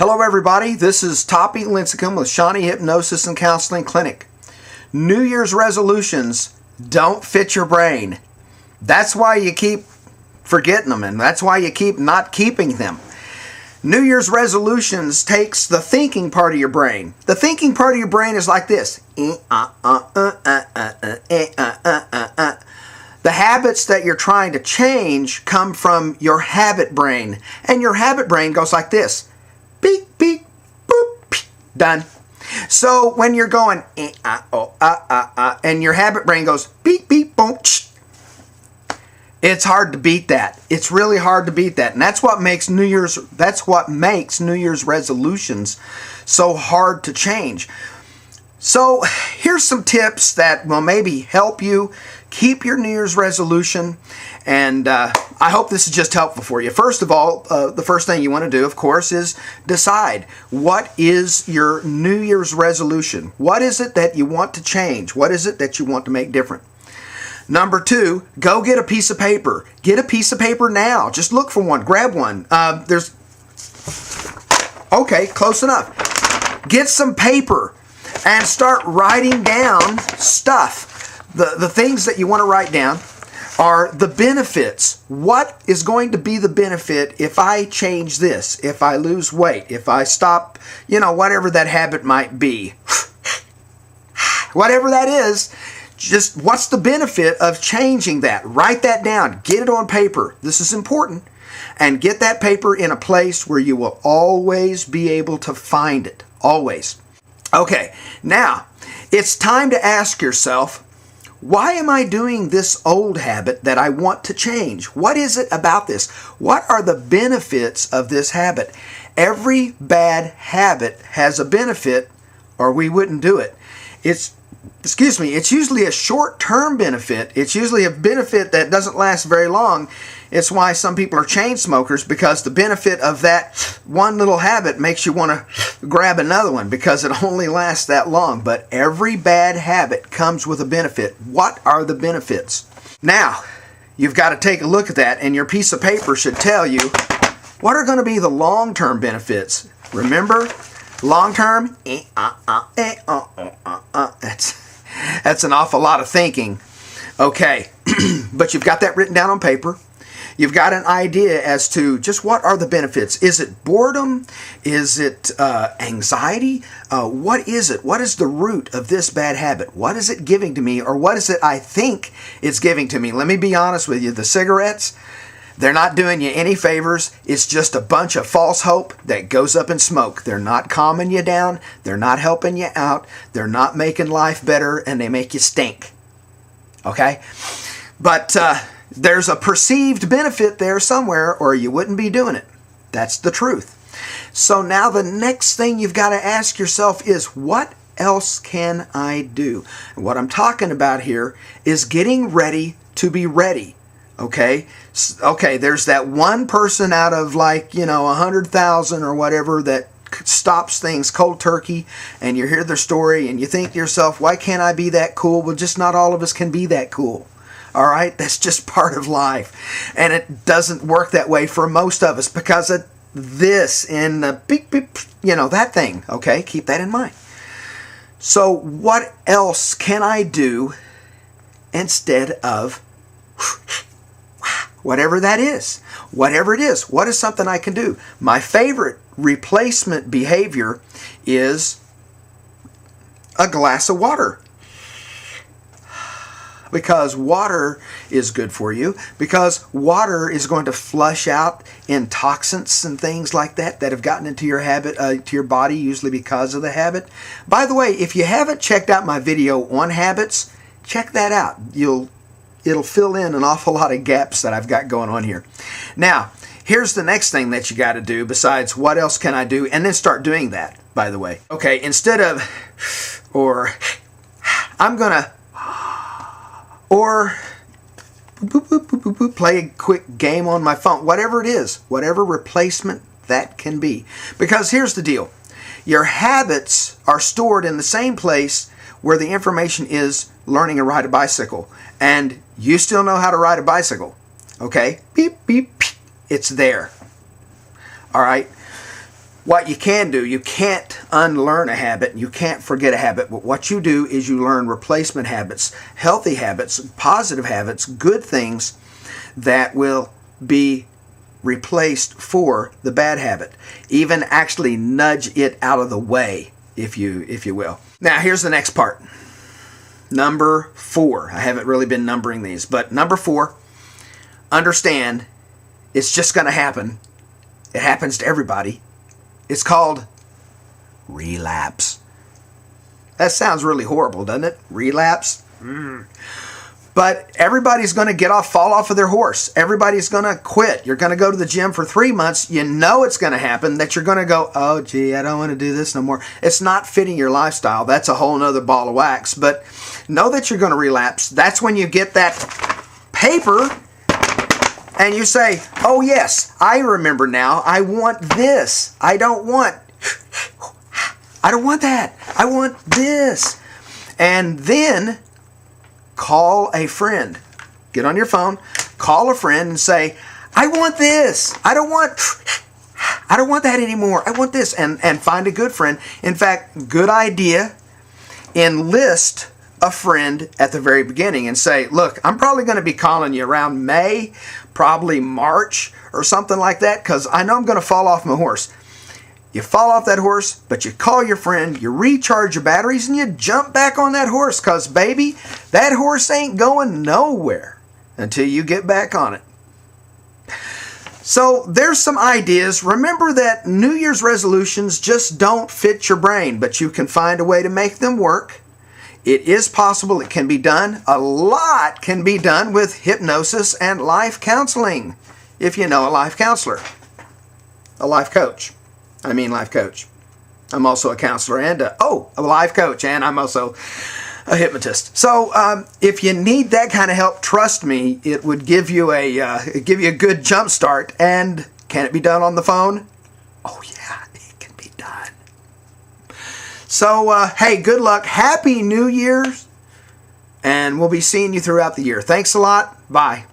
Hello everybody, this is Toppie Lincicome with Shawnee Hypnosis and Counseling Clinic. New Year's resolutions don't fit your brain. That's why you keep forgetting them, and that's why you keep not keeping them. New Year's resolutions takes the thinking part of your brain. The thinking part of your brain is like this. The habits that you're trying to change come from your habit brain, and your habit brain goes like this. Beep, beep, boop, done. So when you're going, and your habit brain goes, beep, beep, boom, it's hard to beat that. It's really hard to beat that. And that's what makes New Year's resolutions so hard to change. So here's some tips that will maybe help you keep your New Year's resolution, and I hope this is just helpful for you. First of all, the first thing you want to do, of course, is decide what is your New Year's resolution. What is it that you want to change? What is it that you want to make different? Number two, go get a piece of paper. Get a piece of paper now. Just look for one. Grab one. Okay, close enough. Get some paper and start writing down stuff. The things that you want to write down are the benefits. What is going to be the benefit if I change this, if I lose weight, if I stop, whatever that habit might be. Whatever that is, just what's the benefit of changing that? Write that down. Get it on paper. This is important. And get that paper in a place where you will always be able to find it. Always. Okay, now it's time to ask yourself, why am I doing this old habit that I want to change? What is it about this? What are the benefits of this habit? Every bad habit has a benefit, or we wouldn't do it. It's usually a short-term benefit. It's usually a benefit that doesn't last very long. It's why some people are chain smokers, because the benefit of that one little habit makes you want to grab another one because it only lasts that long. But every bad habit comes with a benefit. What are the benefits? Now, you've got to take a look at that, and your piece of paper should tell you what are going to be the long-term benefits. Remember, long-term, that's an awful lot of thinking. Okay, but you've got that written down on paper. You've got an idea as to just what are the benefits. Is it boredom? Is it anxiety? What is it? What is the root of this bad habit? What is it giving to me, or what is it I think it's giving to me? Let me be honest with you. The cigarettes, they're not doing you any favors. It's just a bunch of false hope that goes up in smoke. They're not calming you down. They're not helping you out. They're not making life better, and they make you stink. Okay? But there's a perceived benefit there somewhere, or you wouldn't be doing it. That's the truth. So now the next thing you've got to ask yourself is, what else can I do? And what I'm talking about here is getting ready to be ready. Okay, there's that one person out of 100,000 or whatever that stops things cold turkey, and you hear their story and you think to yourself, why can't I be that cool? Well, just not all of us can be that cool. All right, that's just part of life, and it doesn't work that way for most of us because of this and the beep beep, that thing. Okay, keep that in mind. So what else can I do instead of whatever that is? Whatever it is, what is something I can do? My favorite replacement behavior is a glass of water. Because water is good for you, because water is going to flush out toxins and things like that have gotten into your habit, to your body, usually because of the habit. By the way, if you haven't checked out my video on habits, check that out. It'll fill in an awful lot of gaps that I've got going on here. Now, here's the next thing that you got to do besides what else can I do, and then start doing that, by the way. Okay, instead of, play a quick game on my phone, whatever it is, whatever replacement that can be. Because here's the deal. Your habits are stored in the same place where the information is learning to ride a bicycle. And you still know how to ride a bicycle. Okay? Beep, beep, beep. It's there. All right? What you can do, you can't unlearn a habit, you can't forget a habit, but what you do is you learn replacement habits, healthy habits, positive habits, good things that will be replaced for the bad habit. Even actually nudge it out of the way, if you will. Now here's the next part. Number 4. I haven't really been numbering these, but number 4, understand it's just going to happen. It happens to everybody. It's called relapse. That sounds really horrible, doesn't it? Relapse. But everybody's going to fall off of their horse. Everybody's going to quit. You're going to go to the gym for 3 months. You know it's going to happen, that you're going to go, oh, gee, I don't want to do this no more. It's not fitting your lifestyle. That's a whole nother ball of wax. But know that you're going to relapse. That's when you get that paper and you say, oh, yes, I remember now. I want this. I don't want that. I want this. And then call a friend. Get on your phone, call a friend and say, I want this. I don't want that anymore. I want this. And find a good friend. In fact, good idea, enlist a friend at the very beginning and say, look, I'm probably going to be calling you around May, probably March or something like that, because I know I'm going to fall off my horse. You fall off that horse, but you call your friend, you recharge your batteries, and you jump back on that horse, because, baby, that horse ain't going nowhere until you get back on it. So there's some ideas. Remember that New Year's resolutions just don't fit your brain, but you can find a way to make them work. It is possible. It can be done. A lot can be done with hypnosis and life counseling, if you know a life counselor, a life coach. Life coach. I'm also a counselor and a life coach, and I'm also a hypnotist. So if you need that kind of help, trust me, it would give you a good jump start. And can it be done on the phone? Oh yeah, it can be done. So hey, good luck. Happy New Year's, and we'll be seeing you throughout the year. Thanks a lot. Bye.